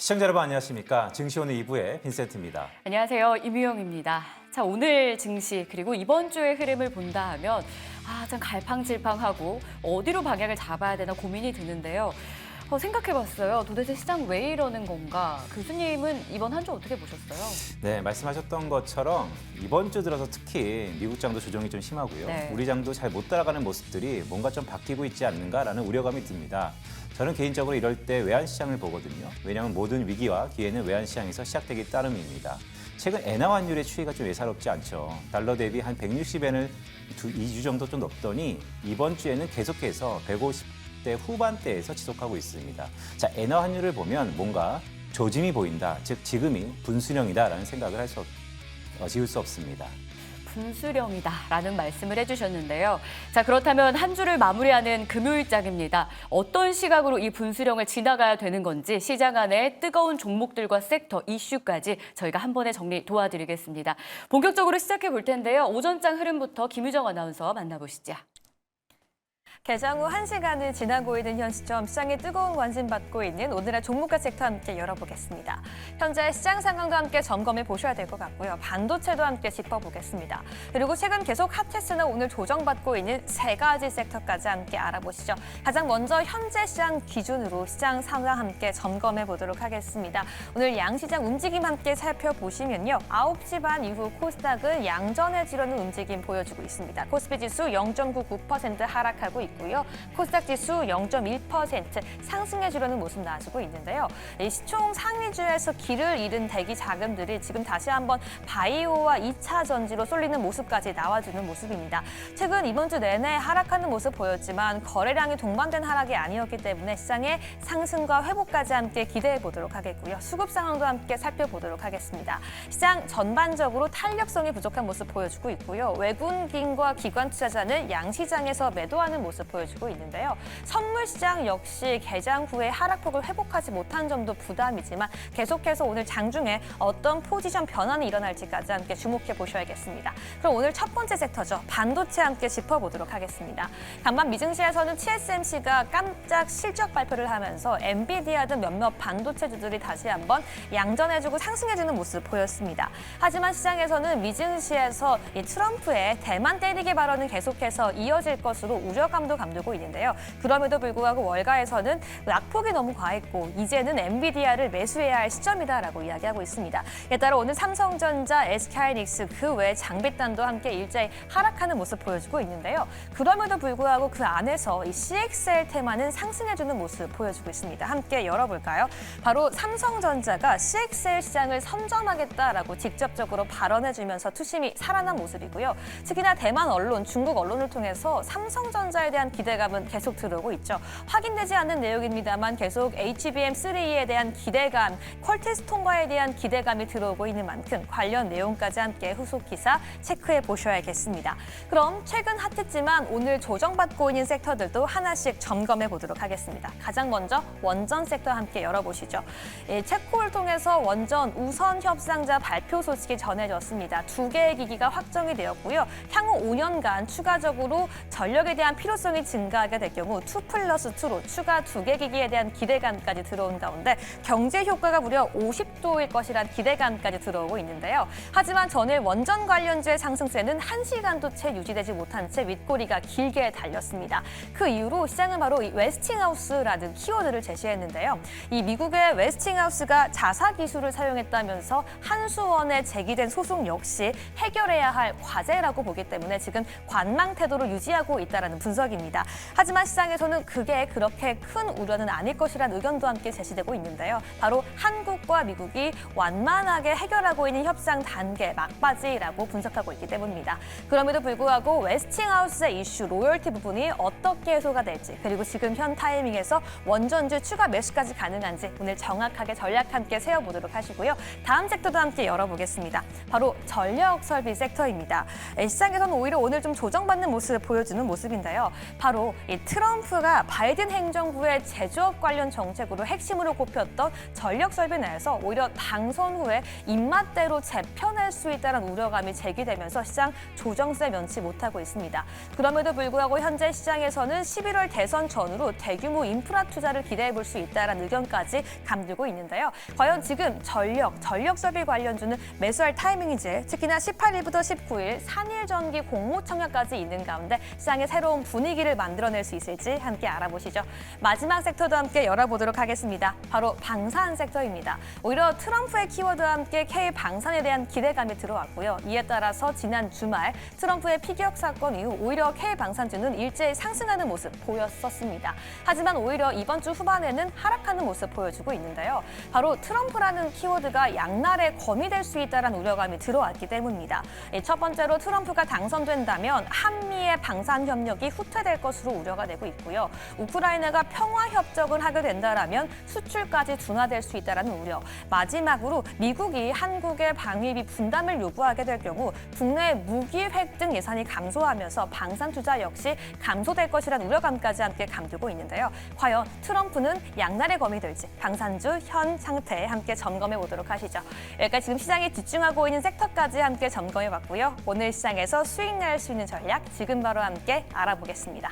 시청자 여러분 안녕하십니까. 증시오늘 2부의 빈센트입니다. 안녕하세요. 임유영입니다. 자, 오늘 증시 그리고 이번 주의 흐름을 본다 하면 참 갈팡질팡하고 어디로 방향을 잡아야 되나 고민이 드는데요. 생각해봤어요. 도대체 시장 왜 이러는 건가? 교수님은 이번 한 주 어떻게 보셨어요? 네, 말씀하셨던 것처럼 이번 주 들어서 특히 미국 장도 조정이 좀 심하고요. 네. 우리 장도 잘 못 따라가는 모습들이 뭔가 좀 바뀌고 있지 않는가라는 우려감이 듭니다. 저는 개인적으로 이럴 때 외환시장을 보거든요. 왜냐하면 모든 위기와 기회는 외환시장에서 시작되기 따름입니다. 최근 엔화 환율의 추이가 좀 예사롭지 않죠. 달러 대비 한 160엔을 2주 정도 좀 넘더니 이번 주에는 계속해서 150대 후반대에서 지속하고 있습니다. 자, 엔화 환율을 보면 뭔가 조짐이 보인다. 즉 지금이 분수령이다라는 생각을 지울 수 없습니다. 분수령이다라는 말씀을 해주셨는데요. 자, 그렇다면 한 주를 마무리하는 금요일장입니다. 어떤 시각으로 이 분수령을 지나가야 되는 건지 시장 안에 뜨거운 종목들과 섹터 이슈까지 저희가 한 번에 정리 도와드리겠습니다. 본격적으로 시작해 볼 텐데요. 오전장 흐름부터 김유정 아나운서 만나보시죠. 개장 후 1시간을 지나고 있는 현 시점 시장에 뜨거운 관심 받고 있는 오늘의 종목과 섹터 함께 열어보겠습니다. 현재 시장 상황도 함께 점검해 보셔야 될 것 같고요. 반도체도 함께 짚어보겠습니다. 그리고 최근 계속 핫했으나 오늘 조정받고 있는 세 가지 섹터까지 함께 알아보시죠. 가장 먼저 현재 시장 기준으로 시장 상황 함께 점검해 보도록 하겠습니다. 오늘 양시장 움직임 함께 살펴보시면요. 9시 반 이후 코스닥은 양전해지려는 움직임 보여주고 있습니다. 코스피 지수 0.99% 하락하고 있고 코스닥 지수 0.1% 상승해주려는 모습 나와주고 있는데요. 이 시총 상위주에서 길을 잃은 대기 자금들이 지금 다시 한번 바이오와 2차 전지로 쏠리는 모습까지 나와주는 모습입니다. 최근 이번 주 내내 하락하는 모습 보였지만 거래량이 동반된 하락이 아니었기 때문에 시장의 상승과 회복까지 함께 기대해 보도록 하겠고요. 수급 상황도 함께 살펴보도록 하겠습니다. 시장 전반적으로 탄력성이 부족한 모습 보여주고 있고요. 외국인과 기관 투자자는 양시장에서 매도하는 모습 보여주고 있는데요. 선물 시장 역시 개장 후에 하락폭을 회복하지 못한 점도 부담이지만 계속해서 오늘 장중에 어떤 포지션 변화는 일어날지까지 함께 주목해 보셔야겠습니다. 그럼 오늘 첫 번째 섹터죠. 반도체 함께 짚어보도록 하겠습니다. 간밤 미증시에서는 TSMC가 깜짝 실적 발표를 하면서 엔비디아 등 몇몇 반도체주들이 다시 한번 양전해주고 상승해주는 모습 보였습니다. 하지만 시장에서는 미증시에서 이 트럼프의 대만 때리기 발언은 계속해서 이어질 것으로 우려감도 감돌고 있는데요. 그럼에도 불구하고 월가에서는 낙폭이 너무 과했고 이제는 엔비디아를 매수해야 할 시점이다라고 이야기하고 있습니다. 이에 따라 오늘 삼성전자, SK하이닉스 그 외 장비단도 함께 일제히 하락하는 모습 보여주고 있는데요. 그럼에도 불구하고 그 안에서 이 CXL 테마는 상승해주는 모습 보여주고 있습니다. 함께 열어볼까요? 바로 삼성전자가 CXL 시장을 선점하겠다라고 직접적으로 발언해주면서 투심이 살아난 모습이고요. 특히나 대만 언론, 중국 언론을 통해서 삼성전자에 대한 기대감은 계속 들어오고 있죠. 확인되지 않는 내용입니다만 계속 HBM3에 대한 기대감, 퀄테스 통과에 대한 기대감이 들어오고 있는 만큼 관련 내용까지 함께 후속 기사 체크해 보셔야겠습니다. 그럼 최근 핫했지만 오늘 조정받고 있는 섹터들도 하나씩 점검해 보도록 하겠습니다. 가장 먼저 원전 섹터 함께 열어보시죠. 체코를 통해서 원전 우선 협상자 발표 소식이 전해졌습니다. 2개의 기기가 확정이 되었고요. 향후 5년간 추가적으로 전력에 대한 필요성이 증가하게 될 경우 2+2로 추가 2개 기기에 대한 기대감까지 들어온 가운데 경제 효과가 무려 50조일 것이란 기대감까지 들어오고 있는데요. 하지만 전일 원전 관련주의 상승세는 1시간도 채 유지되지 못한 채 윗꼬리가 길게 달렸습니다. 그 이후로 시장은 바로 이 웨스팅하우스라는 키워드를 제시했는데요. 이 미국의 웨스팅하우스가 자사 기술을 사용했다면서 한수원에 제기된 소송 역시 해결해야 할 과제라고 보기 때문에 지금 관망 태도를 유지하고 있다는 분석입니다. 하지만 시장에서는 그게 그렇게 큰 우려는 아닐 것이라는 의견도 함께 제시되고 있는데요. 바로 한국과 미국이 완만하게 해결하고 있는 협상 단계 막바지라고 분석하고 있기 때문입니다. 그럼에도 불구하고 웨스팅하우스의 이슈 로열티 부분이 어떻게 해소가 될지 그리고 지금 현 타이밍에서 원전주 추가 매수까지 가능한지 오늘 정확하게 전략 함께 세워보도록 하시고요. 다음 섹터도 함께 열어보겠습니다. 바로 전력 설비 섹터입니다. 시장에서는 오히려 오늘 좀 조정받는 모습을 보여주는 모습인데요. 바로 이 트럼프가 바이든 행정부의 제조업 관련 정책으로 핵심으로 꼽혔던 전력 설비 내에서 오히려 당선 후에 입맛대로 재편할 수 있다는 우려감이 제기되면서 시장 조정세 면치 못하고 있습니다. 그럼에도 불구하고 현재 시장에서는 11월 대선 전후로 대규모 인프라 투자를 기대해 볼 수 있다는 의견까지 감돌고 있는데요. 과연 지금 전력 설비 관련주는 매수할 타이밍인지, 특히나 18일부터 19일 산일전기 공모 청약까지 있는 가운데 시장의 새로운 분위기를 만들어낼 수 있을지 함께 알아보시죠. 마지막 섹터도 함께 열어보도록 하겠습니다. 바로 방산 섹터입니다. 오히려 트럼프의 키워드와 함께 K방산에 대한 기대감이 들어왔고요. 이에 따라서 지난 주말 트럼프의 피격 사건 이후 오히려 K방산주는 일제히 상승하는 모습 보였었습니다. 하지만 오히려 이번 주 후반에는 하락하는 모습 보여주고 있는데요. 바로 트럼프라는 키워드가 양날의 검이 될 수 있다는 우려감이 들어왔기 때문입니다. 첫 번째로 트럼프가 당선된다면 한미의 방산 협력이 후퇴될 것으로 우려가 되고 있고요. 우크라이나가 평화 협정을 하게 된다면 수출까지 둔화될 수 있다는 우려. 마지막으로 미국이 한국의 방위비 분담을 요구하게 될 경우 국내 무기 획득 예산이 감소하면서 방산 투자 역시 감소될 것이라는 우려감까지 함께 감두고 있는데요. 과연 트럼프는 양날의 검이 될지 방산주 현 상태 함께 점검해 보도록 하시죠. 여기까지 지금 시장에 집중하고 있는 섹터까지 함께 점검해 봤고요. 오늘 시장에서 수익 낼 수 있는 전략 지금 바로 함께 알아보겠습니다.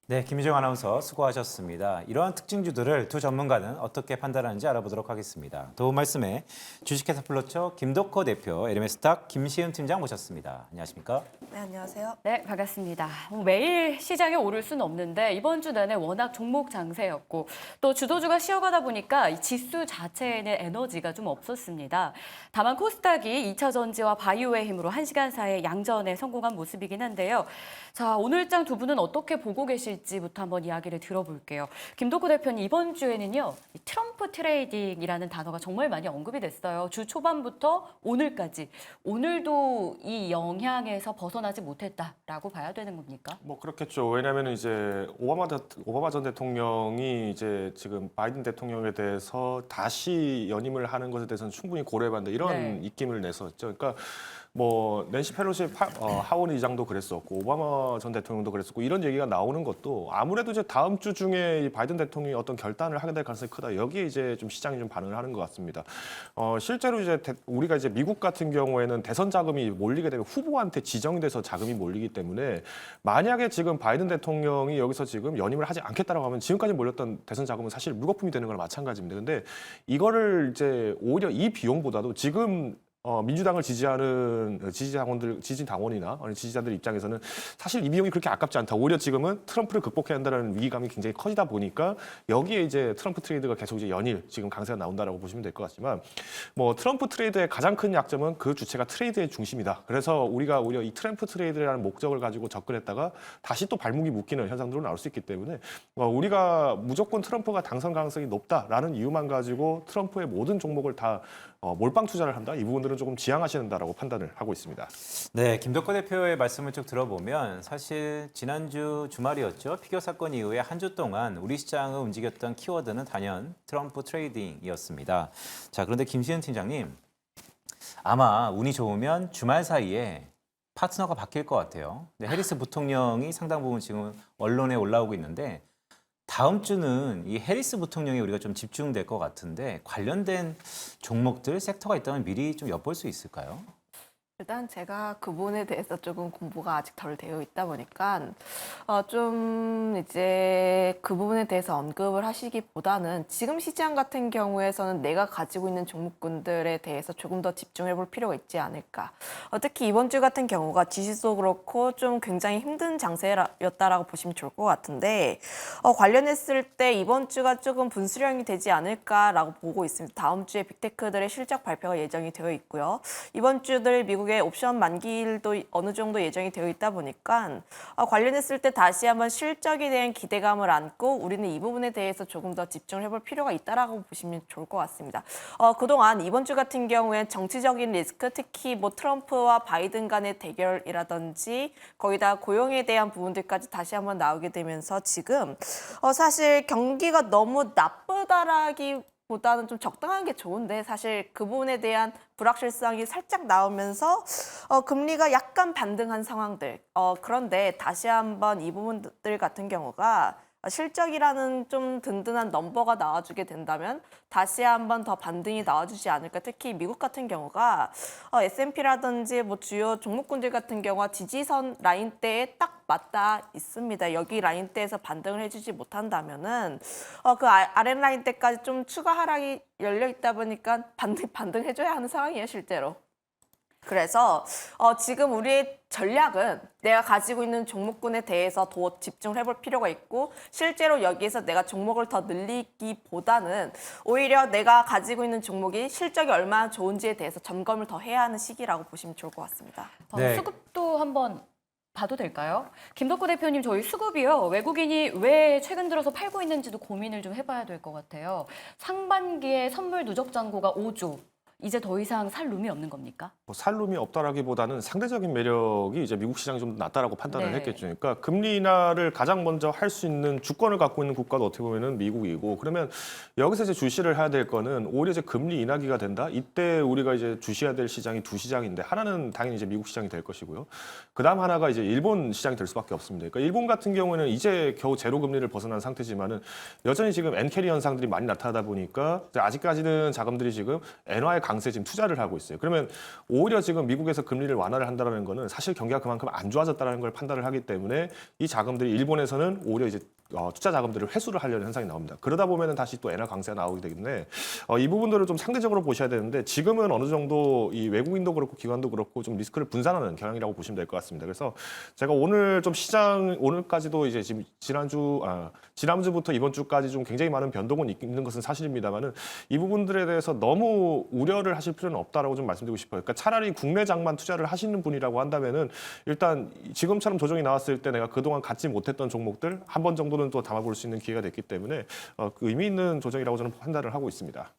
네, 김희정 아나운서 수고하셨습니다. 이러한 특징주들을 두 전문가는 어떻게 판단하는지 알아보도록 하겠습니다. 도움 말씀에 주식회사 플러처 김덕호 대표, LMS탁 김시은 팀장 모셨습니다. 안녕하십니까? 네, 안녕하세요. 네, 반갑습니다. 매일 시장이 오를 수는 없는데 이번 주 내내 워낙 종목 장세였고 또 주도주가 쉬어가다 보니까 이 지수 자체에는 에너지가 좀 없었습니다. 다만 코스닥이 2차 전지와 바이오의 힘으로 1시간 사이에 양전에 성공한 모습이긴 한데요. 자, 오늘장 두 분은 어떻게 보고 계실지부터 한번 이야기를 들어볼게요. 김덕호 대표님, 이번 주에는요, 이 트럼프 트레이딩이라는 단어가 정말 많이 언급이 됐어요. 주 초반부터 오늘까지. 오늘도 이 영향에서 벗어나지 못했다라고 봐야 되는 겁니까? 뭐 그렇겠죠. 왜냐하면 이제 오바마 전 대통령이 이제 지금 바이든 대통령에 대해서 다시 연임을 하는 것에 대해서는 충분히 고려해봤는데 이런 네. 입김을 냈었죠. 그러니까 뭐 낸시 펠로시 하원 의장도 그랬었고 오바마 전 대통령도 그랬었고 이런 얘기가 나오는 것도 아무래도 이제 다음 주 중에 이 바이든 대통령이 어떤 결단을 하게 될 가능성이 크다. 여기에 이제 좀 시장이 좀 반응을 하는 것 같습니다. 실제로 이제 우리가 이제 미국 같은 경우에는 대선 자금이 몰리게 되면 후보한테 지정돼서 자금이 몰리기 때문에 만약에 지금 바이든 대통령이 여기서 지금 연임을 하지 않겠다라고 하면 지금까지 몰렸던 대선 자금은 사실 물거품이 되는 거랑 마찬가지입니다. 근데 이거를 이제 오히려 이 비용보다도 지금 민주당을 지지하는 지지당원이나 지지자들 입장에서는 사실 이 비용이 그렇게 아깝지 않다. 오히려 지금은 트럼프를 극복해야 한다는 위기감이 굉장히 커지다 보니까 여기에 이제 트럼프 트레이드가 계속 이제 연일 지금 강세가 나온다라고 보시면 될 것 같지만 뭐 트럼프 트레이드의 가장 큰 약점은 그 주체가 트레이드의 중심이다. 그래서 우리가 오히려 이 트럼프 트레이드라는 목적을 가지고 접근했다가 다시 또 발목이 묶이는 현상들로 나올 수 있기 때문에 우리가 무조건 트럼프가 당선 가능성이 높다라는 이유만 가지고 트럼프의 모든 종목을 다 몰빵 투자를 한다. 이 부분들은 조금 지양하셔야 된다라고 판단을 하고 있습니다. 네, 김덕호 대표의 말씀을 쭉 들어보면 사실 지난주 주말이었죠. 피겨 사건 이후에 한 주 동안 우리 시장을 움직였던 키워드는 단연 트럼프 트레이딩이었습니다. 자, 그런데 김시은 팀장님, 아마 운이 좋으면 주말 사이에 파트너가 바뀔 것 같아요. 근데 해리스 부통령이 상당 부분 지금 언론에 올라오고 있는데 다음 주는 이 해리스 부통령이 우리가 좀 집중될 것 같은데 관련된 종목들, 섹터가 있다면 미리 좀 엿볼 수 있을까요? 일단 제가 그 부분에 대해서 조금 공부가 아직 덜 되어 있다 보니까 좀 이제 그 부분에 대해서 언급을 하시기보다는 지금 시장 같은 경우에서는 내가 가지고 있는 종목군들에 대해서 조금 더 집중해 볼 필요가 있지 않을까. 특히 이번 주 같은 경우가 지수도 그렇고 좀 굉장히 힘든 장세였다라고 보시면 좋을 것 같은데 관련했을 때 이번 주가 조금 분수령이 되지 않을까라고 보고 있습니다. 다음 주에 빅테크들의 실적 발표가 예정이 되어 있고요. 이번 주들 미국의 옵션 만기일도 어느 정도 예정이 되어 있다 보니까 관련했을 때 다시 한번 실적에 대한 기대감을 안고 우리는 이 부분에 대해서 조금 더 집중을 해볼 필요가 있다라고 보시면 좋을 것 같습니다. 그동안 이번 주 같은 경우에 정치적인 리스크, 특히 뭐 트럼프와 바이든 간의 대결이라든지 거기다 고용에 대한 부분들까지 다시 한번 나오게 되면서 지금 사실 경기가 너무 나쁘다라기 보다는 좀 적당한 게 좋은데 사실 그 부분에 대한 불확실성이 살짝 나오면서 금리가 약간 반등한 상황들. 그런데 다시 한번 이 부분들 같은 경우가 실적이라는 좀 든든한 넘버가 나와주게 된다면 다시 한번 더 반등이 나와주지 않을까. 특히 미국 같은 경우가 S&P라든지 뭐 주요 종목군들 같은 경우가 지지선 라인대에 딱 맞닿아 있습니다. 여기 라인대에서 반등을 해주지 못한다면은 그 아랫 라인대까지 좀 추가 하락이 열려 있다 보니까 반등해줘야 하는 상황이에요, 실제로. 그래서 지금 우리의 전략은 내가 가지고 있는 종목군에 대해서 더 집중을 해볼 필요가 있고 실제로 여기에서 내가 종목을 더 늘리기보다는 오히려 내가 가지고 있는 종목이 실적이 얼마나 좋은지에 대해서 점검을 더 해야 하는 시기라고 보시면 좋을 것 같습니다. 네. 수급도 한번 봐도 될까요? 김덕구 대표님, 저희 수급이요. 외국인이 왜 최근 들어서 팔고 있는지도 고민을 좀 해봐야 될 것 같아요. 상반기에 선물 누적 잔고가 5조. 이제 더 이상 살 룸이 없는 겁니까? 뭐 살룸이 없다라기보다는 상대적인 매력이 이제 미국 시장이 좀 낮다라고 판단을 네. 했겠죠. 그러니까 금리 인하를 가장 먼저 할 수 있는 주권을 갖고 있는 국가도 어떻게 보면은 미국이고 그러면 여기서 이제 주시를 해야 될 거는 오히려 이제 금리 인하기가 된다. 이때 우리가 이제 주시해야 될 시장이 두 시장인데 하나는 당연히 이제 미국 시장이 될 것이고요. 그다음 하나가 이제 일본 시장이 될 수밖에 없습니다. 그러니까 일본 같은 경우에는 이제 겨우 제로 금리를 벗어난 상태지만은 여전히 지금 엔캐리 현상들이 많이 나타나다 보니까 아직까지는 자금들이 지금 엔화의 강세 지금 투자를 하고 있어요. 그러면 오히려 지금 미국에서 금리를 완화를 한다는 거는 사실 경기가 그만큼 안 좋아졌다는 걸 판단을 하기 때문에 이 자금들이 일본에서는 오히려 이제 투자 자금들을 회수를 하려는 현상이 나옵니다. 그러다 보면은 다시 또 엔화 강세가 나오게 되기 때문에 이 부분들을 좀 상대적으로 보셔야 되는데 지금은 어느 정도 이 외국인도 그렇고 기관도 그렇고 좀 리스크를 분산하는 경향이라고 보시면 될 것 같습니다. 그래서 제가 오늘 좀 시장 오늘까지도 이제 지금 지난주부터 이번 주까지 좀 굉장히 많은 변동은 있는 것은 사실입니다만은 이 부분들에 대해서 너무 우려를 하실 필요는 없다라고 좀 말씀드리고 싶어요. 그러니까 차라리 국내장만 투자를 하시는 분이라고 한다면은 일단 지금처럼 조정이 나왔을 때 내가 그동안 갖지 못했던 종목들 한 번 정도는 또 담아볼 수 있는 기회가 됐기 때문에 그 의미 있는 조정이라고 저는 판단을 하고 있습니다.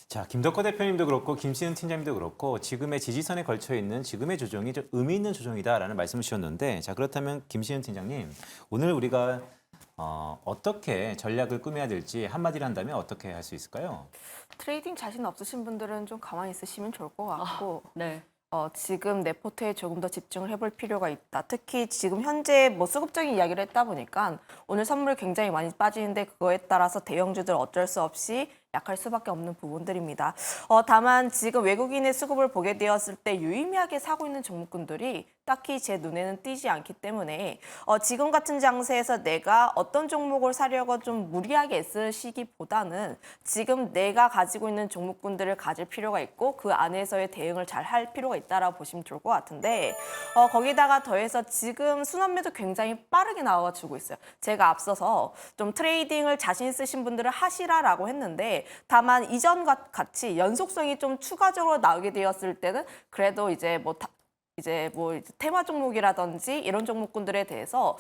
자, 김덕호 대표님도 그렇고 김시은 팀장님도 그렇고 지금의 지지선에 걸쳐 있는 지금의 조정이 좀 의미 있는 조정이다라는 말씀을 주셨는데 자, 그렇다면 김시은 팀장님, 오늘 우리가 어떻게 전략을 꾸며야 될지 한마디로 한다면 어떻게 할 수 있을까요? 트레이딩 자신 없으신 분들은 좀 가만히 있으시면 좋을 것 같고 네. 지금 내 포트에 조금 더 집중을 해볼 필요가 있다. 특히 지금 현재 뭐 수급적인 이야기를 했다 보니까 오늘 선물 굉장히 많이 빠지는데 그거에 따라서 대형주들 어쩔 수 없이 약할 수밖에 없는 부분들입니다. 다만 지금 외국인의 수급을 보게 되었을 때 유의미하게 사고 있는 종목군들이 딱히 제 눈에는 띄지 않기 때문에 지금 같은 장세에서 내가 어떤 종목을 사려고 좀 무리하게 애쓰시기보다는 지금 내가 가지고 있는 종목군들을 가질 필요가 있고 그 안에서의 대응을 잘 할 필요가 있다라고 보시면 좋을 것 같은데 거기다가 더해서 지금 순환매도 굉장히 빠르게 나와주고 있어요. 제가 앞서서 좀 트레이딩을 자신 있으신 분들은 하시라라고 했는데 다만 이전과 같이 연속성이 좀 추가적으로 나오게 되었을 때는 그래도 이제 테마 종목이라든지 이런 종목군들에 대해서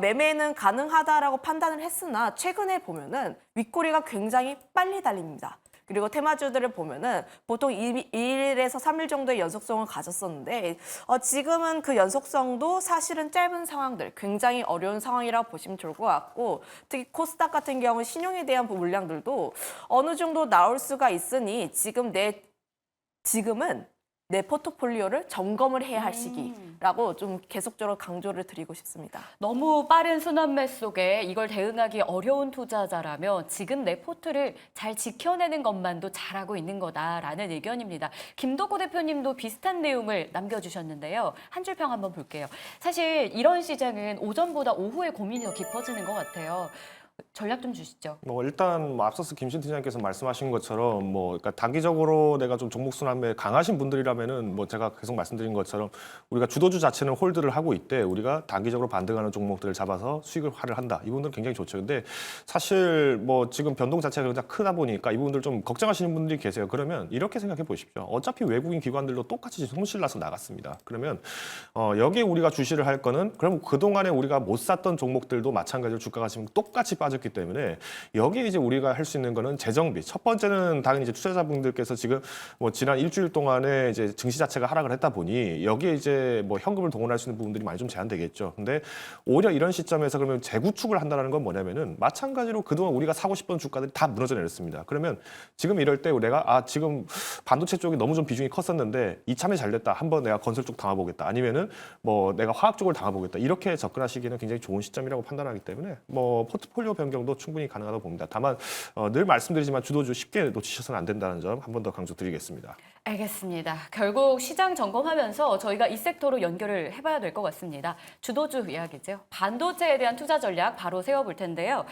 매매는 가능하다라고 판단을 했으나 최근에 보면은 윗꼬리가 굉장히 빨리 달립니다. 그리고 테마주들을 보면은 보통 2일에서 3일 정도의 연속성을 가졌었는데 지금은 그 연속성도 사실은 짧은 상황들, 굉장히 어려운 상황이라고 보시면 좋을 것 같고 특히 코스닥 같은 경우 신용에 대한 물량들도 어느 정도 나올 수가 있으니 지금은 내 포트폴리오를 점검을 해야 할 시기라고 좀 계속적으로 강조를 드리고 싶습니다. 너무 빠른 순환매 속에 이걸 대응하기 어려운 투자자라면 지금 내 포트를 잘 지켜내는 것만도 잘하고 있는 거다라는 의견입니다. 김덕호 대표님도 비슷한 내용을 남겨주셨는데요. 한 줄 평 한번 볼게요. 사실 이런 시장은 오전보다 오후에 고민이 더 깊어지는 것 같아요. 전략 좀 주시죠. 일단 앞서서 김신 팀장님께서 말씀하신 것처럼 그러니까 단기적으로 내가 좀 종목 순환매 강하신 분들이라면은 제가 계속 말씀드린 것처럼 우리가 주도주 자체는 홀드를 하고 있대 우리가 단기적으로 반등하는 종목들을 잡아서 수익을 한다. 이 부분들은 굉장히 좋죠. 근데 사실 지금 변동 자체가 굉장히 크다 보니까 이 부분들 좀 걱정하시는 분들이 계세요. 그러면 이렇게 생각해 보십시오. 어차피 외국인 기관들도 똑같이 손실 나서 나갔습니다. 그러면 여기에 우리가 주시를 할 거는 그럼 그동안에 우리가 못 샀던 종목들도 마찬가지로 주가가 지금 똑같이 빠졌기 때문에 여기에 이제 우리가 할 수 있는 거는 재정비. 첫 번째는 당연히 이제 투자자분들께서 지금 뭐 지난 일주일 동안에 이제 증시 자체가 하락을 했다 보니 여기에 이제 뭐 현금을 동원할 수 있는 부분들이 많이 좀 제한되겠죠. 근데 오히려 이런 시점에서 그러면 재구축을 한다는 건 뭐냐면은 마찬가지로 그동안 우리가 사고 싶던 주가들이 다 무너져 내렸습니다. 그러면 지금 이럴 때 내가 지금 반도체 쪽이 너무 좀 비중이 컸었는데 이참에 잘 됐다. 한번 내가 건설 쪽 당해보겠다. 아니면은 뭐 내가 화학 쪽을 당해보겠다. 이렇게 접근하시기는 굉장히 좋은 시점이라고 판단하기 때문에 뭐 포트폴리오 변경도 충분히 가능하다고 봅니다. 다만 늘 말씀드리지만 주도주 쉽게 놓치셔서는 안 된다는 점 한 번 더 강조드리겠습니다. 알겠습니다. 결국 시장 점검하면서 저희가 이 섹터로 연결을 해봐야 될 것 같습니다. 주도주 이야기죠. 반도체에 대한 투자 전략 바로 세워볼 텐데요.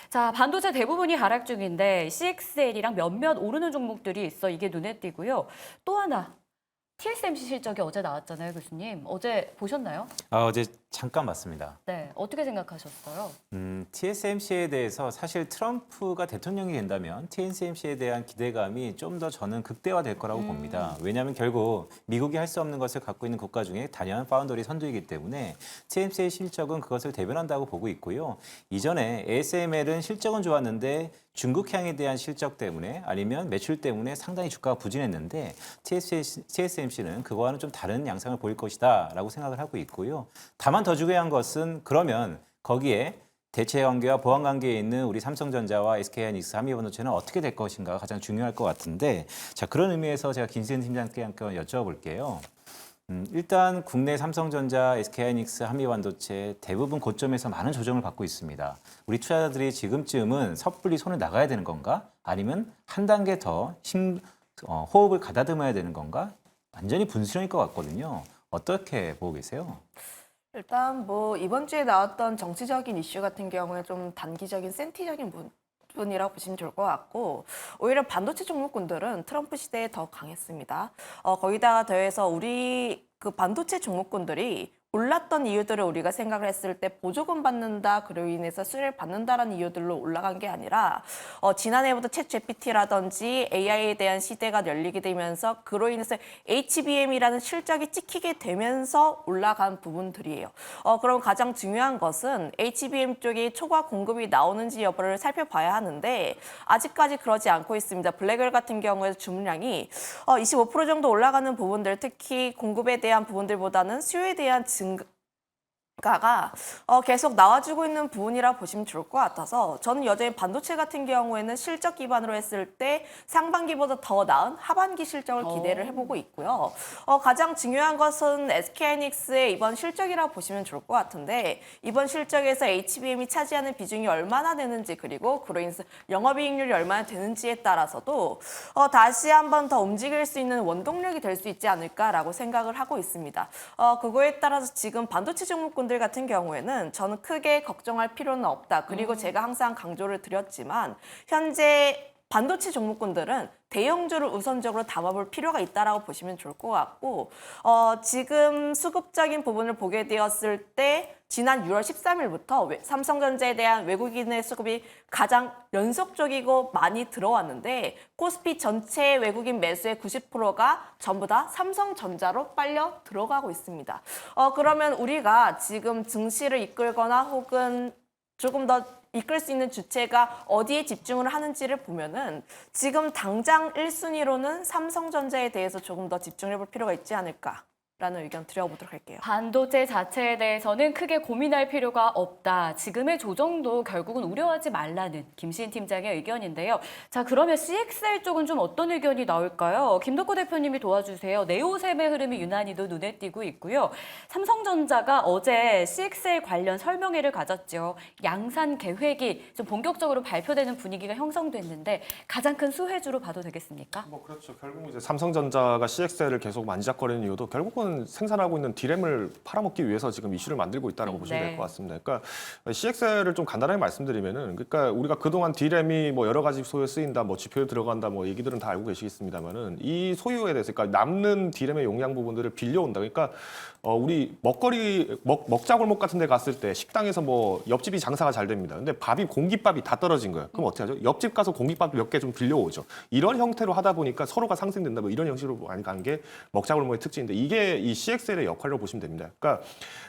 자, 반도체 대부분이 하락 중인데 CXL이랑 몇몇 오르는 종목들이 있어 이게 눈에 띄고요. 또 하나. TSMC 실적이 어제 나왔잖아요, 교수님. 어제 보셨나요? 어제 잠깐 봤습니다. 네, 어떻게 생각하셨어요? TSMC에 대해서 사실 트럼프가 대통령이 된다면 TSMC에 대한 기대감이 좀 더 저는 극대화될 거라고 봅니다. 왜냐하면 결국 미국이 할 수 없는 것을 갖고 있는 국가 중에 단연 파운더리 선두이기 때문에 TSMC의 실적은 그것을 대변한다고 보고 있고요. 이전에 ASML은 실적은 좋았는데 중국향에 대한 실적 때문에 아니면 매출 때문에 상당히 주가가 부진했는데 TSMC는 그거와는 좀 다른 양상을 보일 것이다라고 생각을 하고 있고요. 다만 더 중요한 것은 그러면 거기에 대체 관계와 보완 관계에 있는 우리 삼성전자와 SK하이닉스, 한미반도체는 어떻게 될 것인가가 가장 중요할 것 같은데 자 그런 의미에서 제가 김세현 팀장님께 한번 여쭤볼게요. 일단 국내 삼성전자, SK하이닉스, 한미반도체 대부분 고점에서 많은 조정을 받고 있습니다. 우리 투자자들이 지금쯤은 섣불리 손을 나가야 되는 건가? 아니면 한 단계 더 호흡을 가다듬어야 되는 건가? 완전히 분수령일 것 같거든요. 어떻게 보고 계세요? 일단 뭐 이번 주에 나왔던 정치적인 이슈 같은 경우에 좀 단기적인 센티적인 부분이라고 보시면 좋을 것 같고 오히려 반도체 종목군들은 트럼프 시대에 더 강했습니다. 거기다가 더해서 우리 그 반도체 종목군들이 올랐던 이유들을 우리가 생각을 했을 때 보조금 받는다, 그로 인해서 수혜를 받는다라는 이유들로 올라간 게 아니라 지난해부터 챗 GPT라든지 AI에 대한 시대가 열리게 되면서 그로 인해서 HBM이라는 실적이 찍히게 되면서 올라간 부분들이에요. 그럼 가장 중요한 것은 HBM 쪽이 초과 공급이 나오는지 여부를 살펴봐야 하는데 아직까지 그러지 않고 있습니다. 블랙웰 같은 경우에 주문량이 25% 정도 올라가는 부분들, 특히 공급에 대한 부분들보다는 수요에 대한 증가가 계속 나와주고 있는 부분이라 보시면 좋을 것 같아서 저는 여전히 반도체 같은 경우에는 실적 기반으로 했을 때 상반기보다 더 나은 하반기 실적을 기대를 해보고 있고요. 가장 중요한 것은 SK하이닉스의 이번 실적이라고 보시면 좋을 것 같은데 이번 실적에서 HBM이 차지하는 비중이 얼마나 되는지 그리고 그로 인해서 영업이익률이 얼마나 되는지에 따라서도 다시 한번 더 움직일 수 있는 원동력이 될 수 있지 않을까라고 생각을 하고 있습니다. 그거에 따라서 지금 반도체 종목군들 같은 경우에는 저는 크게 걱정할 필요는 없다. 그리고 제가 항상 강조를 드렸지만 현재 반도체 종목군들은 대형주를 우선적으로 담아볼 필요가 있다라고 보시면 좋을 것 같고 지금 수급적인 부분을 보게 되었을 때 지난 6월 13일부터 삼성전자에 대한 외국인의 수급이 가장 연속적이고 많이 들어왔는데 코스피 전체 외국인 매수의 90%가 전부 다 삼성전자로 빨려 들어가고 있습니다. 그러면 우리가 지금 증시를 이끌거나 혹은 조금 더 이끌 수 있는 주체가 어디에 집중을 하는지를 보면은 지금 당장 1순위로는 삼성전자에 대해서 조금 더 집중을 해볼 필요가 있지 않을까라는 의견 드려보도록 할게요. 반도체 자체에 대해서는 크게 고민할 필요가 없다. 지금의 조정도 결국은 우려하지 말라는 김시인 팀장의 의견인데요. 자, 그러면 CXL 쪽은 좀 어떤 의견이 나올까요? 김덕호 대표님이 도와주세요. 네오셈의 흐름이 유난히도 눈에 띄고 있고요. 삼성전자가 어제 CXL 관련 설명회를 가졌죠. 양산 계획이 좀 본격적으로 발표되는 분위기가 형성됐는데 가장 큰 수혜주로 봐도 되겠습니까? 뭐 그렇죠. 결국 이제 삼성전자가 CXL을 계속 만지작거리는 이유도 결국은 생산하고 있는 디램을 팔아먹기 위해서 지금 이슈를 만들고 있다고 보시면 될 것 같습니다. 그러니까 CXL을 좀 간단하게 말씀드리면은 그러니까 우리가 그동안 디램이 뭐 여러 가지 소요에 쓰인다, 뭐 GPU에 들어간다, 뭐 얘기들은 다 알고 계시겠습니다만은 이 소요에 대해서 그러니까 남는 디램의 용량 부분들을 빌려온다. 그러니까 우리 먹자골목 같은 데 갔을 때 식당에서 뭐 옆집이 장사가 잘 됩니다. 근데 공깃밥이 다 떨어진 거예요. 그럼 어떻게 하죠? 옆집 가서 공깃밥 몇 개 좀 빌려오죠. 이런 형태로 하다 보니까 서로가 상생된다. 뭐 이런 형식으로 많이 가는 게 먹자골목의 특징인데 이게 이 CXL의 역할이라고 보시면 됩니다. 그러니까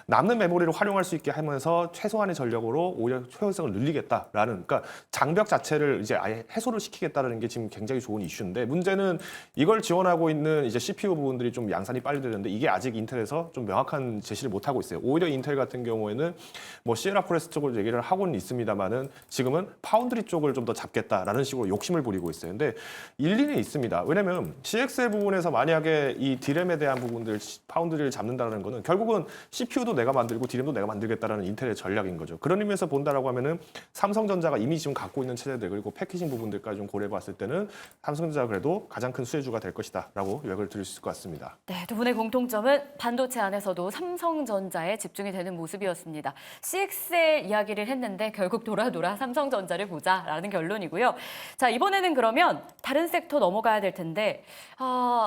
남는 메모리를 활용할 수 있게 하면서 최소한의 전력으로 오히려 효율성을 늘리겠다라는, 그러니까 장벽 자체를 이제 아예 해소를 시키겠다라는 게 지금 굉장히 좋은 이슈인데, 문제는 이걸 지원하고 있는 이제 CPU 부분들이 좀 양산이 빨리 되는데 이게 아직 인텔에서 좀 명확한 제시를 못 하고 있어요. 오히려 인텔 같은 경우에는 뭐 시에라 포레스트 쪽을 얘기를 하고는 있습니다만은 지금은 파운드리 쪽을 좀 더 잡겠다라는 식으로 욕심을 부리고 있어요. 근데 일리는 있습니다. 왜냐면 CXL 부분에서 만약에 이 디램에 대한 부분들 파운드리를 잡는다는 거는 결국은 CPU도 내가 만들고 디램도 내가 만들겠다라는 인텔의 전략인 거죠. 그런 의미에서 본다라고 하면은 삼성전자가 이미 지금 갖고 있는 체제들 그리고 패키징 부분들까지 좀 고려해 봤을 때는 삼성전자가 그래도 가장 큰 수혜주가 될 것이다라고 요약을 드릴 수 있을 것 같습니다. 네, 두 분의 공통점은 반도체 안에서도 삼성전자에 집중이 되는 모습이었습니다. CXL 이야기를 했는데 결국 돌아 삼성전자를 보자라는 결론이고요. 자, 이번에는 그러면 다른 섹터 넘어가야 될 텐데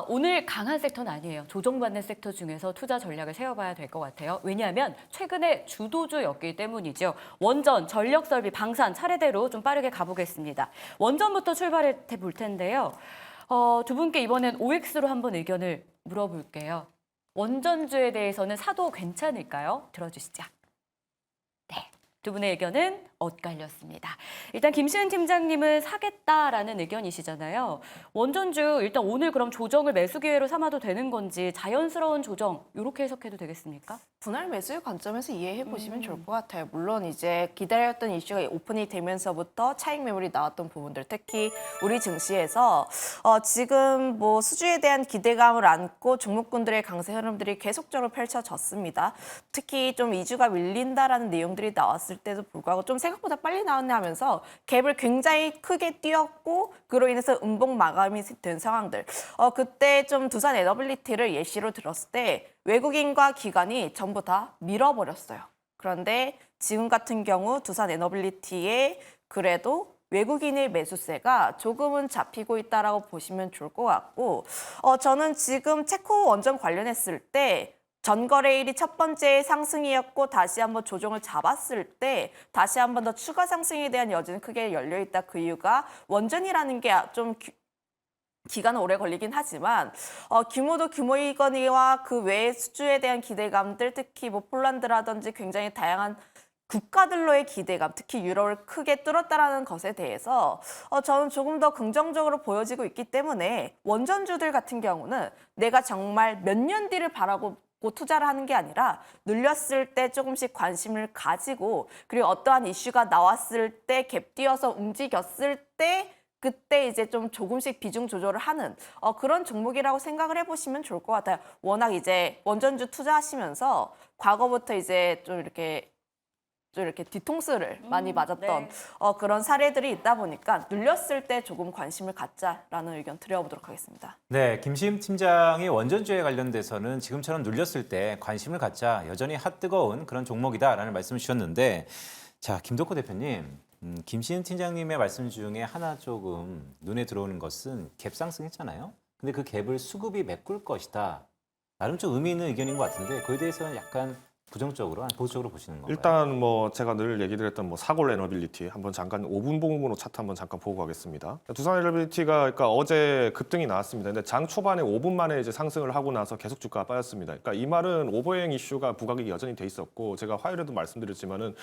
오늘 강한 섹터는 아니에요. 조정받는 섹터 중에서 투자 전략을 세워봐야 될 것 같아요. 왜냐하면 최근에 주도주였기 때문이죠. 원전, 전력설비, 방산 차례대로 좀 빠르게 가보겠습니다. 원전부터 출발해 볼 텐데요. 두 분께 이번엔 OX로 한번 의견을 물어볼게요. 원전주에 대해서는 사도 괜찮을까요? 들어주시죠. 네, 두 분의 의견은 엇갈렸습니다. 일단 김시은 팀장님은 사겠다라는 의견이시잖아요. 원전주 일단 오늘 그럼 조정을 매수 기회로 삼아도 되는 건지 자연스러운 조정 이렇게 해석해도 되겠습니까? 분할 매수의 관점에서 이해해 보시면 좋을 것 같아요. 물론 이제 기다렸던 이슈가 오픈이 되면서부터 차익 매물이 나왔던 부분들, 특히 우리 증시에서 지금 뭐 수주에 대한 기대감을 안고 종목군들의 강세 흐름들이 계속적으로 펼쳐졌습니다. 특히 좀 이주가 밀린다라는 내용들이 나왔을 때도 불구하고 좀 생각보다 빨리 나왔네 하면서 갭을 굉장히 크게 띄었고 그로 인해서 음봉 마감이 된 상황들. 그때 좀 두산 에너빌리티를 예시로 들었을 때 외국인과 기관이 전부 다 밀어버렸어요. 그런데 지금 같은 경우 두산 에너빌리티에 그래도 외국인의 매수세가 조금은 잡히고 있다라고 보시면 좋을 것 같고, 저는 지금 체코 원전 관련했을 때 전거래일이 첫 번째 상승이었고 다시 한번 조정을 잡았을 때 다시 한번 더 추가 상승에 대한 여지는 크게 열려 있다. 그 이유가 원전이라는 게 좀 기간은 오래 걸리긴 하지만 규모도 규모이거니와 그 외의 수주에 대한 기대감들, 특히 뭐 폴란드라든지 굉장히 다양한 국가들로의 기대감, 특히 유럽을 크게 뚫었다라는 것에 대해서 저는 조금 더 긍정적으로 보여지고 있기 때문에 원전주들 같은 경우는 내가 정말 몇 년 뒤를 바라고 투자를 하는 게 아니라 눌렸을 때 조금씩 관심을 가지고, 그리고 어떠한 이슈가 나왔을 때 갭 띄어서 움직였을 때 그때 이제 좀 조금씩 비중 조절을 하는 그런 종목이라고 생각을 해보시면 좋을 것 같아요. 워낙 이제 원전주 투자하시면서 과거부터 이제 좀 이렇게 뒤통수를 많이 맞았던 네. 그런 사례들이 있다 보니까 눌렸을 때 조금 관심을 갖자라는 의견 드려보도록 하겠습니다. 네, 김시임 팀장이 원전주에 관련돼서는 지금처럼 눌렸을 때 관심을 갖자 여전히 핫 뜨거운 그런 종목이다라는 말씀을 주셨는데, 자, 김덕호 대표님, 김시임 팀장님의 말씀 중에 하나 조금 눈에 들어오는 것은 갭 상승했잖아요. 근데 그 갭을 수급이 메꿀 것이다. 나름 좀 의미 있는 의견인 것 같은데 그에 대해서는 약간 부정적으로, 보수적으로 보시는 건가요? 일단 뭐 제가 늘 얘기 드렸던 뭐 사골 에너빌리티 한번 잠깐 5분 봉으로 차트 한번 잠깐 보고 가겠습니다. 두산 에너빌리티가 그러니까 어제 급등이 나왔습니다. 근데 장 초반에 5분 만에 이제 상승을 하고 나서 계속 주가가 빠졌습니다. 그러니까 이 말은 오버행 이슈가 부각이 여전히 돼 있었고, 제가 화요일에도 말씀드렸지만은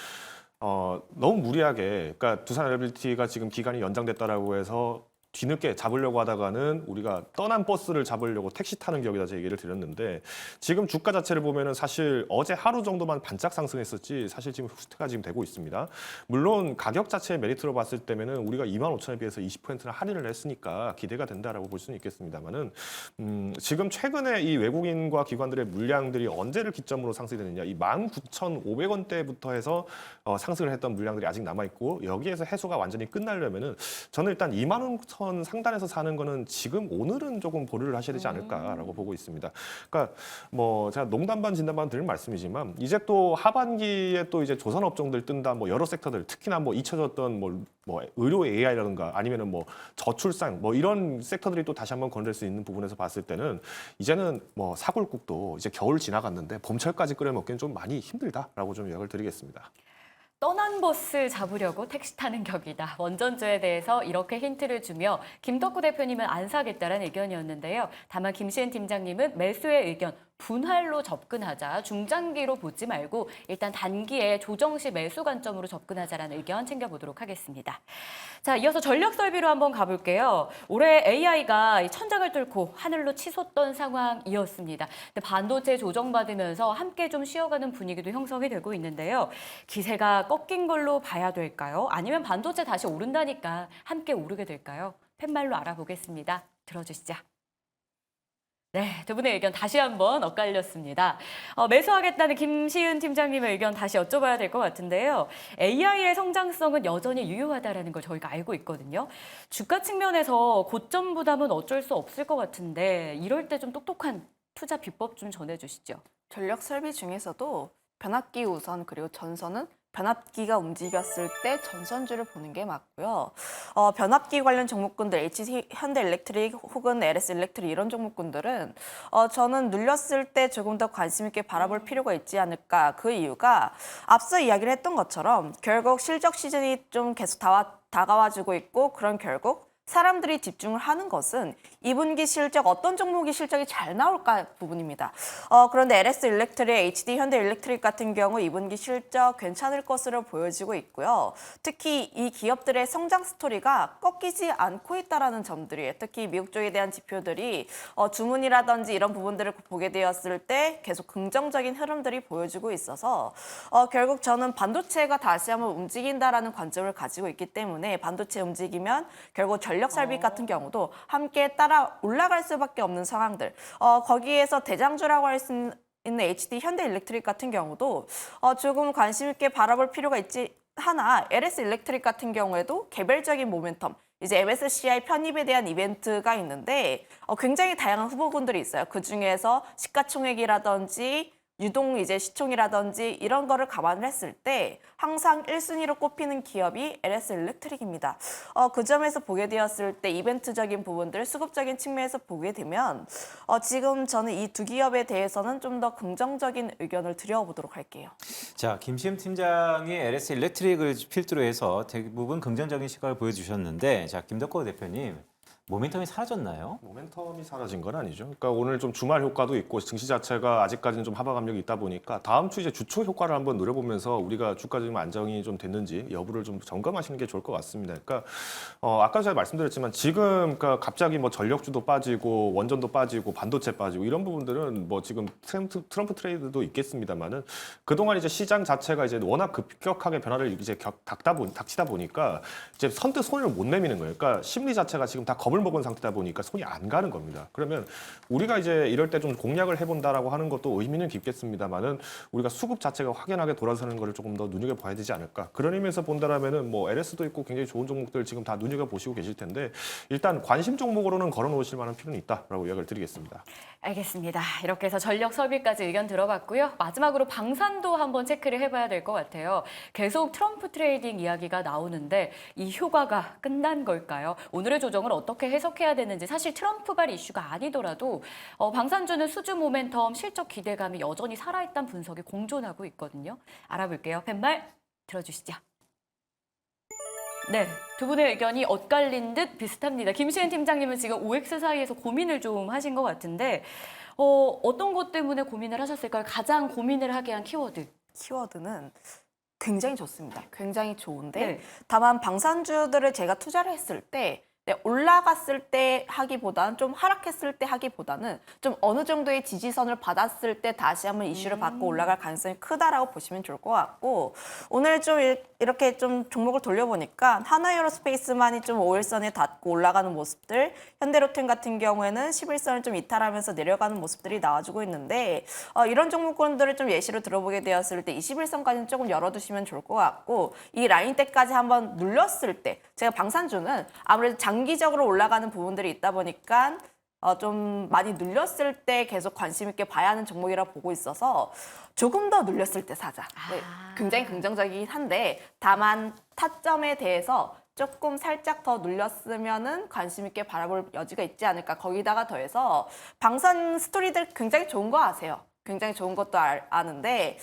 너무 무리하게, 그러니까 두산 에너빌리티가 지금 기간이 연장됐다라고 해서 뒤늦게 잡으려고 하다가는 우리가 떠난 버스를 잡으려고 택시 타는 격이다 제 얘기를 드렸는데, 지금 주가 자체를 보면은 사실 어제 하루 정도만 반짝 상승했었지 사실 지금 후퇴가 지금 되고 있습니다. 물론 가격 자체의 메리트로 봤을 때면은 우리가 25,000원에 비해서 20%는 할인을 했으니까 기대가 된다라고 볼 수는 있겠습니다만은 지금 최근에 이 외국인과 기관들의 물량들이 언제를 기점으로 상승이 되느냐, 이 19,500원대부터 해서 상승을 했던 물량들이 아직 남아 있고, 여기에서 해소가 완전히 끝나려면은 저는 일단 2만 원 선 상단에서 사는 거는 지금 오늘은 조금 보류를 하셔야 되지 않을까라고 보고 있습니다. 그러니까 뭐 제가 농담 반 진담 반 드리는 말씀이지만 이제 또 하반기에 또 이제 조선 업종들 뜬다, 뭐 여러 섹터들, 특히나 뭐 잊혀졌던 뭐 의료 AI라든가 아니면은 뭐 저출산 뭐 이런 섹터들이 또 다시 한번 건들 수 있는 부분에서 봤을 때는 이제는 뭐 사골국도 이제 겨울 지나갔는데 봄철까지 끓여 먹기는 좀 많이 힘들다라고 좀 요약을 드리겠습니다. 떠난 버스 잡으려고 택시 타는 격이다. 원전주에 대해서 이렇게 힌트를 주며 김덕구 대표님은 안 사겠다라는 의견이었는데요. 다만 김시은 팀장님은 매수의 의견 분할로 접근하자, 중장기로 보지 말고 일단 단기에 조정 시 매수 관점으로 접근하자라는 의견 챙겨보도록 하겠습니다. 자, 이어서 전력 설비로 한번 가볼게요. 올해 AI가 천장을 뚫고 하늘로 치솟던 상황이었습니다. 근데 반도체 조정받으면서 함께 좀 쉬어가는 분위기도 형성이 되고 있는데요. 기세가 꺾인 걸로 봐야 될까요? 아니면 반도체 다시 오른다니까 함께 오르게 될까요? 팻말로 알아보겠습니다. 들어주시죠. 네, 두 분의 의견 다시 한번 엇갈렸습니다. 매수하겠다는 김시은 팀장님의 의견 다시 여쭤봐야 될 것 같은데요. AI의 성장성은 여전히 유효하다는 걸 저희가 알고 있거든요. 주가 측면에서 고점 부담은 어쩔 수 없을 것 같은데 이럴 때 좀 똑똑한 투자 비법 좀 전해주시죠. 전력 설비 중에서도 변압기 우선 그리고 전선은 변압기가 움직였을 때 전선주를 보는 게 맞고요. 변압기 관련 종목군들 HT 현대일렉트릭 혹은 LS 일렉트릭 이런 종목군들은 저는 눌렸을 때 조금 더 관심 있게 바라볼 필요가 있지 않을까. 그 이유가 앞서 이야기를 했던 것처럼 결국 실적 시즌이 좀 계속 다가와주고 있고 그런 결국 사람들이 집중을 하는 것은 2분기 실적, 어떤 종목이 실적이 잘 나올까 부분입니다. 그런데 LS 일렉트릭, HD 현대일렉트릭 같은 경우 2분기 실적 괜찮을 것으로 보여지고 있고요. 특히 이 기업들의 성장 스토리가 꺾이지 않고 있다는 점들이 특히 미국 쪽에 대한 지표들이 주문이라든지 이런 부분들을 보게 되었을 때 계속 긍정적인 흐름들이 보여주고 있어서 결국 저는 반도체가 다시 한번 움직인다라는 관점을 가지고 있기 때문에 반도체 움직이면 결국 전력 설비 같은 경우도 함께 따라 올라갈 수밖에 없는 상황들. 거기에서 대장주라고 할 수 있는 HD 현대일렉트릭 같은 경우도 조금 관심 있게 바라볼 필요가 있지 하나 LS 일렉트릭 같은 경우에도 개별적인 모멘텀 이제 MSCI 편입에 대한 이벤트가 있는데 굉장히 다양한 후보군들이 있어요. 그중에서 시가총액이라든지 유동 이제 시총이라든지 이런 거를 감안을 했을 때 항상 1순위로 꼽히는 기업이 LS 일렉트릭입니다. 그 점에서 보게 되었을 때 이벤트적인 부분들, 수급적인 측면에서 보게 되면 지금 저는 이 두 기업에 대해서는 좀 더 긍정적인 의견을 드려보도록 할게요. 자, 김시흠 팀장이 LS 일렉트릭을 필두로 해서 대부분 긍정적인 시각을 보여주셨는데, 자, 김덕호 대표님, 모멘텀이 사라졌나요? 모멘텀이 사라진 건 아니죠. 그러니까 오늘 좀 주말 효과도 있고 증시 자체가 아직까지는 좀 하방 압력이 있다 보니까 다음 주 이제 주초 효과를 한번 노려보면서 우리가 주가 좀 안정이 좀 됐는지 여부를 좀 점검하시는 게 좋을 것 같습니다. 그러니까 아까 제가 말씀드렸지만 지금 그러니까 갑자기 뭐 전력주도 빠지고 원전도 빠지고 반도체 빠지고 이런 부분들은 뭐 지금 트럼프 트레이드도 있겠습니다만은 그동안 이제 시장 자체가 이제 워낙 급격하게 변화를 이제 닥치다 보니까 이제 선뜻 손을 못 내미는 거예요. 그러니까 심리 자체가 지금 다 겁을 먹은 상태다 보니까 손이 안 가는 겁니다. 그러면 우리가 이제 이럴 때 좀 공략을 해본다라고 하는 것도 의미는 깊겠습니다만은 우리가 수급 자체가 확연하게 돌아서는 거를 조금 더 눈여겨봐야 되지 않을까. 그런 의미에서 본다라면은 뭐 LS도 있고 굉장히 좋은 종목들 지금 다 눈여겨보시고 계실 텐데 일단 관심 종목으로는 걸어놓으실 만한 필요는 있다라고 이야기를 드리겠습니다. 알겠습니다. 이렇게 해서 전력 설비까지 의견 들어봤고요. 마지막으로 방산도 한번 체크를 해봐야 될 것 같아요. 계속 트럼프 트레이딩 이야기가 나오는데 이 효과가 끝난 걸까요? 오늘의 조정을 어떻게 해석해야 되는지 사실 트럼프발 이슈가 아니더라도 방산주는 수주 모멘텀, 실적 기대감이 여전히 살아있다는 분석이 공존하고 있거든요. 알아볼게요. 팻말 들어주시죠. 네, 두 분의 의견이 엇갈린 듯 비슷합니다. 김시은 팀장님은 지금 OX 사이에서 고민을 좀 하신 것 같은데 어떤 것 때문에 고민을 하셨을까요? 가장 고민을 하게 한 키워드. 키워드는 굉장히 좋습니다. 굉장히 좋은데 네. 다만 방산주들을 제가 투자를 했을 때 올라갔을 때 하기보다는 좀 하락했을 때 하기보다는 좀 어느 정도의 지지선을 받았을 때 다시 한번 이슈를 받고 올라갈 가능성이 크다라고 보시면 좋을 것 같고 오늘 좀 이렇게 좀 종목을 돌려보니까 하나에어로스페이스만이 좀 5일선에 닿고 올라가는 모습들 현대로템 같은 경우에는 11선을 좀 이탈하면서 내려가는 모습들이 나와주고 있는데 이런 종목군들을 좀 예시로 들어보게 되었을 때 21선까지는 조금 열어두시면 좋을 것 같고 이 라인대까지 한번 눌렀을 때 제가 방산주는 아무래도 장기적으로 올라가는 부분들이 있다 보니까 좀 많이 눌렸을 때 계속 관심 있게 봐야 하는 종목이라 보고 있어서 조금 더 눌렸을 때 사자. 네, 굉장히 긍정적이긴 한데 다만 타점에 대해서 조금 살짝 더 눌렸으면은 관심 있게 바라볼 여지가 있지 않을까. 거기다가 더해서 방산 스토리들 굉장히 좋은 거 아세요. 굉장히 좋은 것도 아는데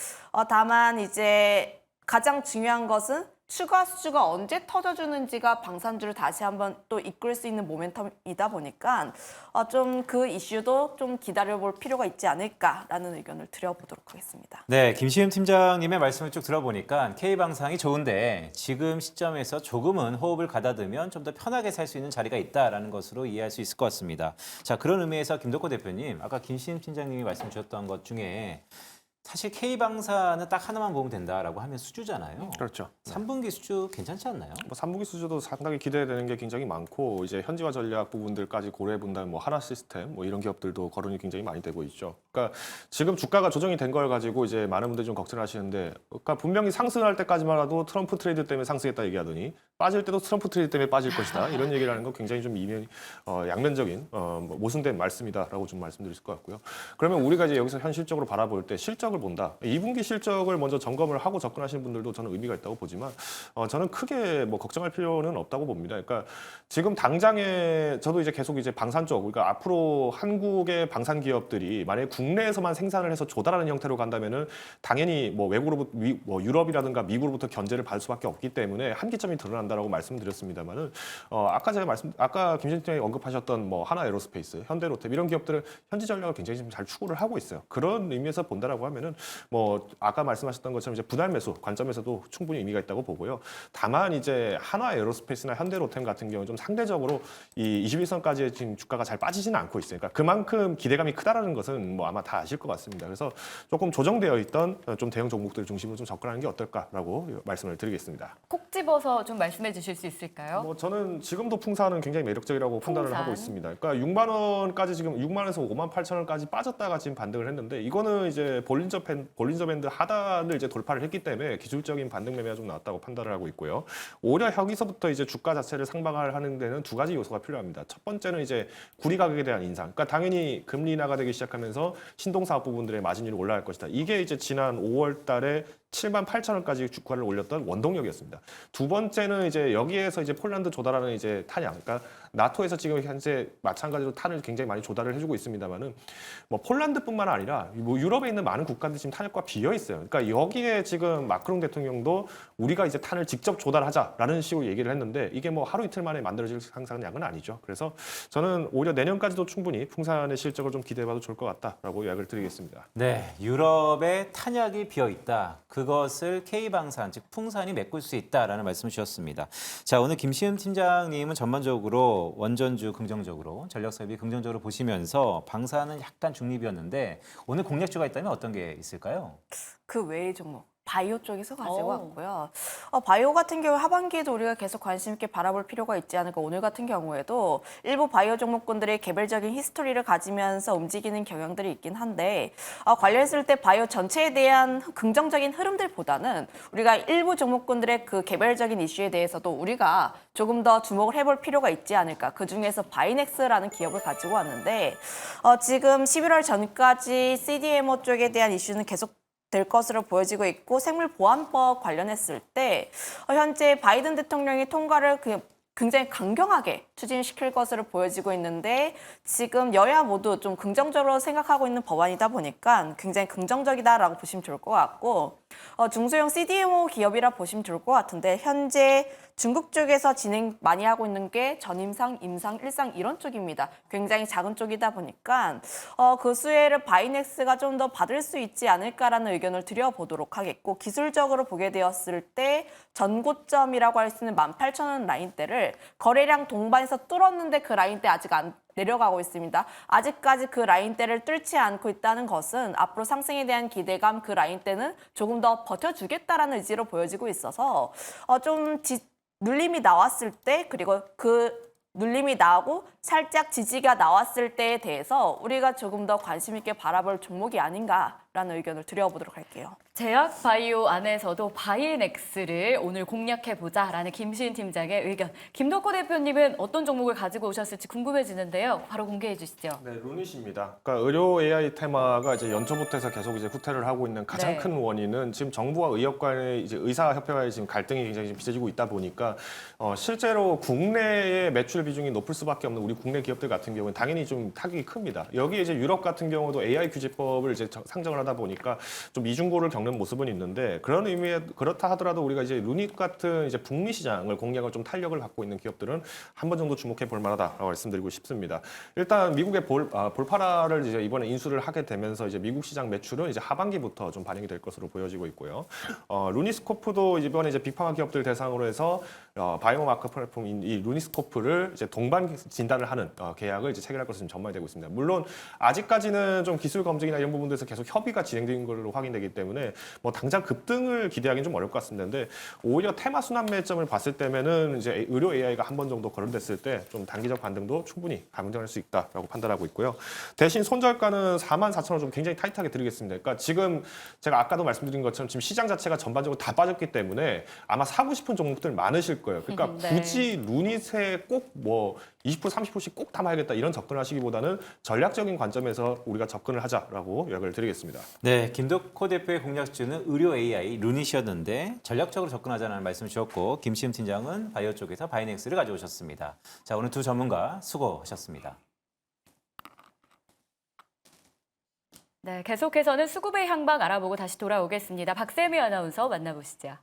다만 이제 가장 중요한 것은 추가 수주가 언제 터져주는지가 방산주를 다시 한번 또 이끌 수 있는 모멘텀이다 보니까 좀 그 이슈도 좀 기다려볼 필요가 있지 않을까라는 의견을 드려보도록 하겠습니다. 네, 김시흠 팀장님의 말씀을 쭉 들어보니까 K방상이 좋은데 지금 시점에서 조금은 호흡을 가다듬으면 좀 더 편하게 살 수 있는 자리가 있다라는 것으로 이해할 수 있을 것 같습니다. 자, 그런 의미에서 김덕호 대표님, 아까 김시흠 팀장님이 말씀 주셨던 것 중에 사실 K방사는 딱 하나만 보면 된다라고 하면 수주잖아요. 그렇죠. 3분기 수주 괜찮지 않나요? 뭐 3분기 수주도 상당히 기대되는 게 굉장히 많고 이제 현지화 전략 부분들까지 고려해 본다면 뭐 하나 시스템 뭐 이런 기업들도 거론이 굉장히 많이 되고 있죠. 그러니까 지금 주가가 조정이 된 걸 가지고 이제 많은 분들이 좀 걱정하시는데, 그러니까 분명히 상승할 때까지만 해도 트럼프 트레이드 때문에 상승했다 얘기하더니 빠질 때도 트럼프 트레이드 때문에 빠질 것이다 이런 얘기를 하는 거 굉장히 좀 양면적인 뭐 모순된 말씀이다라고 좀 말씀드릴 것 같고요. 그러면 우리가 이제 여기서 현실적으로 바라볼 때 실적을 본다. 2분기 실적을 먼저 점검을 하고 접근하시는 분들도 저는 의미가 있다고 보지만 저는 크게 뭐 걱정할 필요는 없다고 봅니다. 그러니까 지금 당장에 저도 이제 계속 이제 방산 쪽, 그러니까 앞으로 한국의 방산 기업들이 만약에 국내에서만 생산을 해서 조달하는 형태로 간다면은 당연히 뭐 외국으로부터 뭐 유럽이라든가 미국으로부터 견제를 받을 수밖에 없기 때문에 한계점이 드러난다라고 말씀드렸습니다만은 아까 김진태 팀장이 언급하셨던 뭐 하나 에어로스페이스, 현대로템 이런 기업들은 현지 전략을 굉장히 좀 잘 추구를 하고 있어요. 그런 의미에서 본다라고 하면은 뭐 아까 말씀하셨던 것처럼 이제 분할 매수 관점에서도 충분히 의미가 있다고 보고요. 다만 이제 하나 에어로스페이스나 현대로템 같은 경우는 좀 상대적으로 이 21선까지의 지금 주가가 잘 빠지지는 않고 있어요. 그러니까 그만큼 기대감이 크다라는 것은 뭐 아마 다 아실 것 같습니다. 그래서 조금 조정되어 있던 좀 대형 종목들 중심으로 좀 접근하는 게 어떨까라고 말씀을 드리겠습니다. 콕 집어서 좀 말씀해 주실 수 있을까요? 뭐 저는 지금도 풍산은 굉장히 매력적이라고 판단을 풍산. 하고 있습니다. 그러니까 6만 원까지 지금 6만 원에서 5만 8천 원까지 빠졌다가 지금 반등을 했는데 이거는 이제 볼린저 밴드 하단을 이제 돌파를 했기 때문에 기술적인 반등 매매가 좀 나왔다고 판단을 하고 있고요. 오히려 여기서부터 이제 주가 자체를 상방하는 데는 두 가지 요소가 필요합니다. 첫 번째는 이제 구리 가격에 대한 인상. 그러니까 당연히 금리 인하가 되기 시작하면서 신동사업 부분들의 마진율이 올라갈 것이다. 이게 이제 지난 5월 달에 7만 8천 원까지 주가를 올렸던 원동력이었습니다. 두 번째는 이제 여기에서 이제 폴란드 조달하는 이제 탄약, 그러니까 나토에서 지금 현재 마찬가지로 탄을 굉장히 많이 조달을 해주고 있습니다만은 뭐 폴란드뿐만 아니라 뭐 유럽에 있는 많은 국가들이 지금 탄약과 비어 있어요. 그러니까 여기에 지금 마크롱 대통령도 우리가 이제 탄을 직접 조달하자라는 식으로 얘기를 했는데 이게 뭐 하루 이틀 만에 만들어질 상상량은 아니죠. 그래서 저는 오히려 내년까지도 충분히 풍산의 실적을 좀 기대해봐도 좋을 것 같다라고 이야기를 드리겠습니다. 네, 유럽에 탄약이 비어 있다. 그것을 K방산, 즉 풍산이 메꿀 수 있다라는 말씀을 주셨습니다. 자, 오늘 김시흠 팀장님은 전반적으로 원전주 긍정적으로, 전력 설비 긍정적으로 보시면서 방산은 약간 중립이었는데 오늘 공략주가 있다면 어떤 게 있을까요? 그 외의 종목. 바이오 쪽에서 가지고 오. 왔고요. 바이오 같은 경우 하반기에도 우리가 계속 관심 있게 바라볼 필요가 있지 않을까. 오늘 같은 경우에도 일부 바이오 종목군들이 개별적인 히스토리를 가지면서 움직이는 경향들이 있긴 한데 관련했을 때 바이오 전체에 대한 긍정적인 흐름들보다는 우리가 일부 종목군들의 그 개별적인 이슈에 대해서도 우리가 조금 더 주목을 해볼 필요가 있지 않을까. 그중에서 바이넥스라는 기업을 가지고 왔는데 지금 11월 전까지 CDMO 쪽에 대한 이슈는 계속 될 것으로 보여지고 있고 생물보안법 관련했을 때 현재 바이든 대통령이 통과를 굉장히 강경하게 추진시킬 것으로 보여지고 있는데 지금 여야 모두 좀 긍정적으로 생각하고 있는 법안이다 보니까 굉장히 긍정적이다라고 보시면 좋을 것 같고 중소형 CDMO 기업이라 보시면 좋을 것 같은데 현재 중국 쪽에서 진행 많이 하고 있는 게 전임상, 임상, 일상 이런 쪽입니다. 굉장히 작은 쪽이다 보니까 그 수혜를 바이넥스가 좀 더 받을 수 있지 않을까라는 의견을 드려보도록 하겠고 기술적으로 보게 되었을 때 전고점이라고 할 수 있는 18,000원 라인대를 거래량 동반해서 뚫었는데 그 라인대 아직 안 내려가고 있습니다. 아직까지 그 라인대를 뚫지 않고 있다는 것은 앞으로 상승에 대한 기대감 그 라인대는 조금 더 버텨주겠다라는 의지로 보여지고 있어서 좀 눌림이 나왔을 때 그리고 그 눌림이 나오고 살짝 지지가 나왔을 때에 대해서 우리가 조금 더 관심 있게 바라볼 종목이 아닌가라는 의견을 드려보도록 할게요. 제약 바이오 안에서도 바이넥스를 오늘 공략해보자라는 김시흠 팀장의 의견. 김덕호 대표님은 어떤 종목을 가지고 오셨을지 궁금해지는데요. 바로 공개해 주시죠. 네, 루닛입니다. 그러니까 의료 AI 테마가 이제 연초부터 해서 계속 이제 후퇴를 하고 있는 가장 네. 큰 원인은 지금 정부와 의협 간의 이제 의사협회와의 지금 갈등이 굉장히 빚어지고 있다 보니까 실제로 국내의 매출 비중이 높을 수밖에 없는 우리 국내 기업들 같은 경우는 당연히 좀 타격이 큽니다. 여기 이제 유럽 같은 경우도 AI 규제법을 이제 상정을 시장을 하다 보니까 좀 이중고를 겪는 모습은 있는데 그런 의미에 그렇다 하더라도 우리가 이제 루닛 같은 이제 북미 시장을 공략을 좀 탄력을 갖고 있는 기업들은 한 번 정도 주목해 볼 만하다라고 말씀드리고 싶습니다. 일단 미국의 볼파라를 이제 이번에 인수를 하게 되면서 이제 미국 시장 매출은 이제 하반기부터 좀 반영이 될 것으로 보여지고 있고요. 루니스코프도 이번에 이제 빅파마 기업들 대상으로 해서 바이오 마크 플랫폼인 이 루니스코프를 이제 동반 진단을 하는 계약을 이제 체결할 것으로 전망이 되고 있습니다. 물론 아직까지는 좀 기술 검증이나 이런 부분들에서 계속 협의가 진행된 걸로 확인되기 때문에 뭐 당장 급등을 기대하기는 좀 어려울 것 같습니다. 근데 오히려 테마 순환 매점을 봤을 때면은 이제 의료 AI가 한 번 정도 거론됐을 때 좀 단기적 반등도 충분히 감정할 수 있다라고 판단하고 있고요. 대신 손절가는 44,000원 좀 굉장히 타이트하게 드리겠습니다. 그러니까 지금 제가 아까도 말씀드린 것처럼 지금 시장 자체가 전반적으로 다 빠졌기 때문에 아마 사고 싶은 종목들 많으실 거예요. 그러니까 네. 굳이 루닛에 꼭 뭐 20% 30%씩 꼭 담아야겠다 이런 접근을 하시기보다는 전략적인 관점에서 우리가 접근을 하자라고 요약을 드리겠습니다. 네, 김덕호 대표의 공략주는 의료 AI 루닛이었는데 전략적으로 접근하자는 말씀을 주셨고 김시흠 팀장은 바이오 쪽에서 바이넥스를 가져오셨습니다. 자, 오늘 두 전문가 수고하셨습니다. 네, 계속해서는 수급의 향방 알아보고 다시 돌아오겠습니다. 박세미 아나운서 만나보시죠.